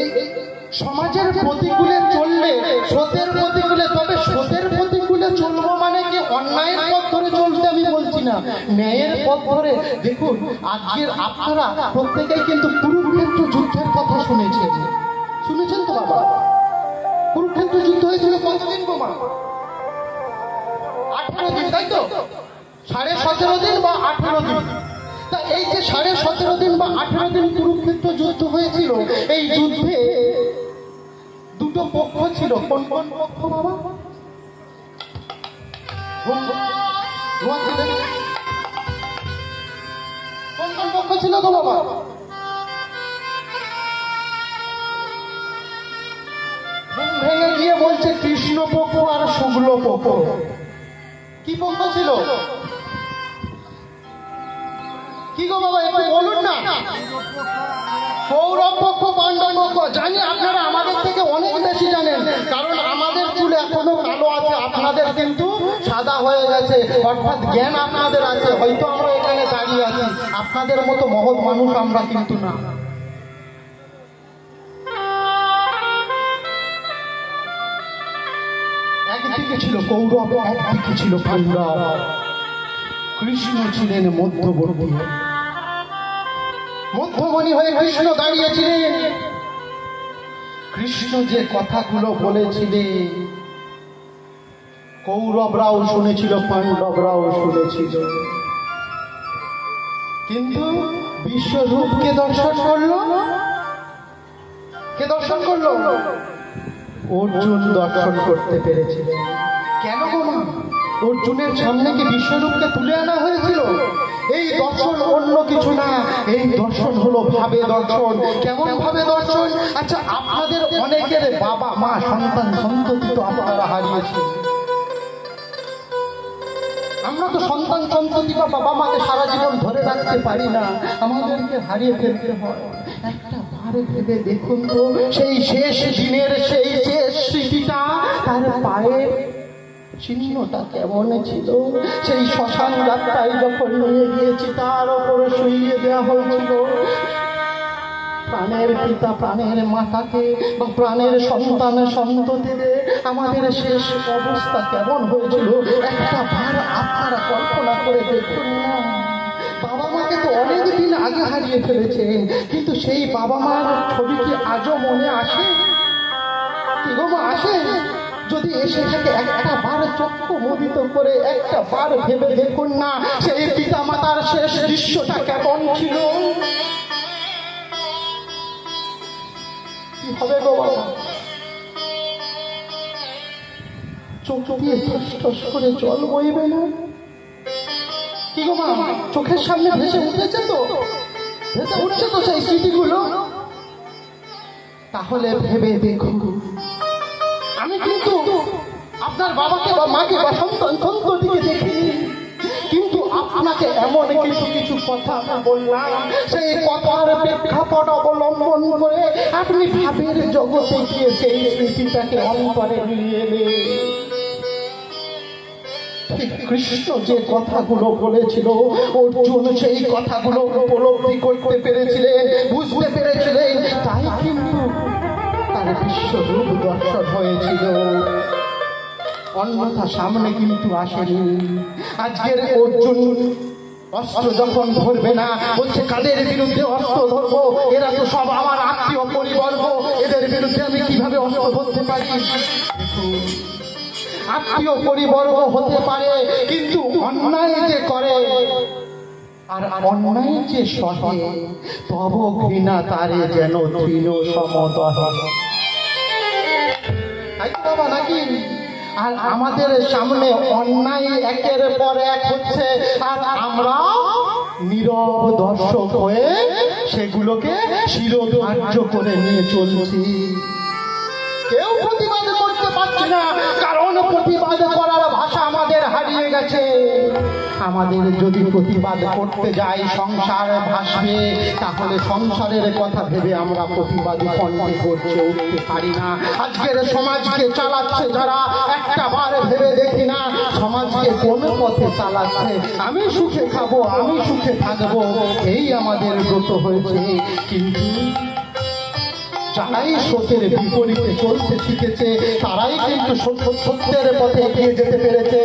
এই সমাজের প্রতিকূলে চললে, স্রোতের প্রতিকূলে, তবে স্রোতের প্রতিকূলে চলবো মানে কি অন্যায়ের পথ ধরে চলতে আমি বলছি না, ন্যায়ের পথ ধরে। দেখুন আজকের আপনারা প্রত্যেকেই কিন্তু কুরুক্ষেত্র যুদ্ধের কথা শুনেছেন তো বাবা? কুরুক্ষেত্র যুদ্ধ হয়েছিল কতদিন বোমা? 18 দিন, তাই তো? 17.5 দিন বা 18 দিন। তা এই যে 17.5 দিন বা 18 দিন কুরুক্ষেত্র যুদ্ধ হয়েছিল, এই যুদ্ধে দুটো পক্ষ ছিল। কোন কোন পক্ষ বাবা? কোন কোন পক্ষ ছিল গো বাবা? ভেঙে গিয়ে বলছে কৃষ্ণ পক্ষ আর শুক্ল পক্ষ। কি পক্ষ ছিল? কি গো বাবা একটু বলুন না। কৌরব পক্ষ, পাণ্ডব পক্ষ। জানি আপনারা আমাদের থেকে অনেক বেশি জানেন, কারণ আমাদের চুল এখনো কালো আছে, আপনাদের কিন্তু সাদা হয়ে গেছে, অর্থাৎ জ্ঞান আপনাদের আছে। হয়তো আমরা এখানে দাঁড়িয়ে আছি, আপনাদের মতো মহৎ মানুষ আমরা কিন্তু না। একদিকে ছিল কৌরব, একদিকে ছিল পাণ্ডব। কৃষ্ণ ছিলেন মধ্যবর্তী, মধ্যমণি হয়ে কৃষ্ণ দাঁড়িয়েছিলেন। কৃষ্ণ যে কথাগুলো বলেছিলেন কৌরবরাও শুনেছিল, পাণ্ডবরাও শুনেছিল, কিন্তু বিশ্বরূপকে দর্শন করলো। কে দর্শন করলো? অর্জুন দর্শন করতে পেরেছিলেন। কেন গো মা? অর্জুনের সামনে কি বিশ্বরূপকে তুলে আনা হয়েছিল? এই দর্শন অন্য কিছু না, এই দর্শন হলো ভাবে দর্শন। কেমন ভাবে দর্শন? আচ্ছা, আপনাদের অনেকের বাবা মা সন্তান সন্ততি তো আপনারা হারিয়েছেন। আমরা তো সন্তান সন্ততি বা বাবা মাকে সারা জীবন ধরে রাখতে পারি না, আমাদেরকে হারিয়ে ফেলতে হয়। একটা বার ভেবে দেখুন তো, সেই শেষ দিনের সেই শেষ স্মৃতিটা, তার পায়ের চিহ্নটা কেমন ছিল। সেই শ্মশান যাত্রায় যখন নিয়ে গিয়েছি, তার ওপরে শুইয়ে দেওয়া হয়েছিল প্রাণের পিতা প্রাণের মাতাকে বা প্রাণের সন্তান সন্ততিদের। আমাদের শেষ অবস্থা কেমন হয়েছিল একটা বার আপনারা কল্পনা করে দেখুন না। বাবা মাকে তো অনেকদিন আগে হারিয়ে ফেলেছেন, কিন্তু সেই বাবা মার ছবি কি আজও মনে আসে? কি গো মা, আসে? যদি এসে থাকে একটা বার চক্ষু মোদিত করে একটা বার ভেবে দেখুন না, সেই পিতা মাতার শেষ দৃশ্যটা কেমন ছিল। কি হবে গো বাবা? চোখ দিয়ে ঠস ঠস করে জল বইবে না? কি গো মা, চোখের সামনে ভেসে উঠেছে তো? ভেসে উঠছে তো সেই স্মৃতিগুলো? তাহলে ভেবে দেখুন, আমি কিন্তু আপনার বাবাকে বা মাকে বা সন্তান সন্ততিকে দেখিনি, কিন্তু আপনাকে এমন কিছু কিছু কথা বললাম, সেই কথার প্রেক্ষাপট অবলম্বন করে আপনি ভাবের জগতে গিয়ে সেই স্মৃতিটাকে অন্তরে নিয়ে এলেন। কৃষ্ণ যে কথাগুলো বলেছিল, অর্জুন সেই কথাগুলো উপলব্ধি করতে পেরেছিলেন, বুঝতে পেরেছিলেন, তাই কিন্তু তার বিশ্বরূপ দর্শন হয়েছিল। অন্যথা সামনে কিন্তু আসেনি। আজকের অর্জুন অস্ত্র যখন ধরবে না, বলছে কাদের বিরুদ্ধে অস্ত্র ধরবো? এরা তো সব আমার আত্মীয় পরিবর্গ, এদের বিরুদ্ধে আমি কিভাবে অস্ত্র ধরতে পারি? আত্মীয় পরিবর্গ হতে পারে, কিন্তু অন্যায় যে করে আর অন্যায় যে সহে, তব ঘৃণা তারে যেন তৃণ সমদহ। বাবা নাকি? আর আমাদের সামনে অন্যায় একের পর এক হচ্ছে, আর আমরা নীরব দর্শক হয়ে সেগুলোকে শিরোধার্য করে নিয়ে চলছি। কেউ প্রতিবাদ করতে পারছে না, কারণ প্রতিবাদ করার ভাষা আমাদের হারিয়ে গেছে। আমাদের যদি প্রতিবাদ করতে যাই সংসার ভাসবে, তাহলে সংসারের কথা ভেবে আমরা প্রতিবাদী কণ্ঠে করতে উঠতে পারি না। আজকের সমাজকে চালাচ্ছে যারা, একটা বার ভেবে দেখি না সমাজকে কোন পথে চালাচ্ছে। আমি সুখে খাবো, আমি সুখে থাকবো, এই আমাদের ব্রত হয়েছে। কিন্তু যারাই সত্যের বিপরীতে চলতে শিখেছে তারাই কিন্তু সত্যের পথে এগিয়ে যেতে পেরেছে।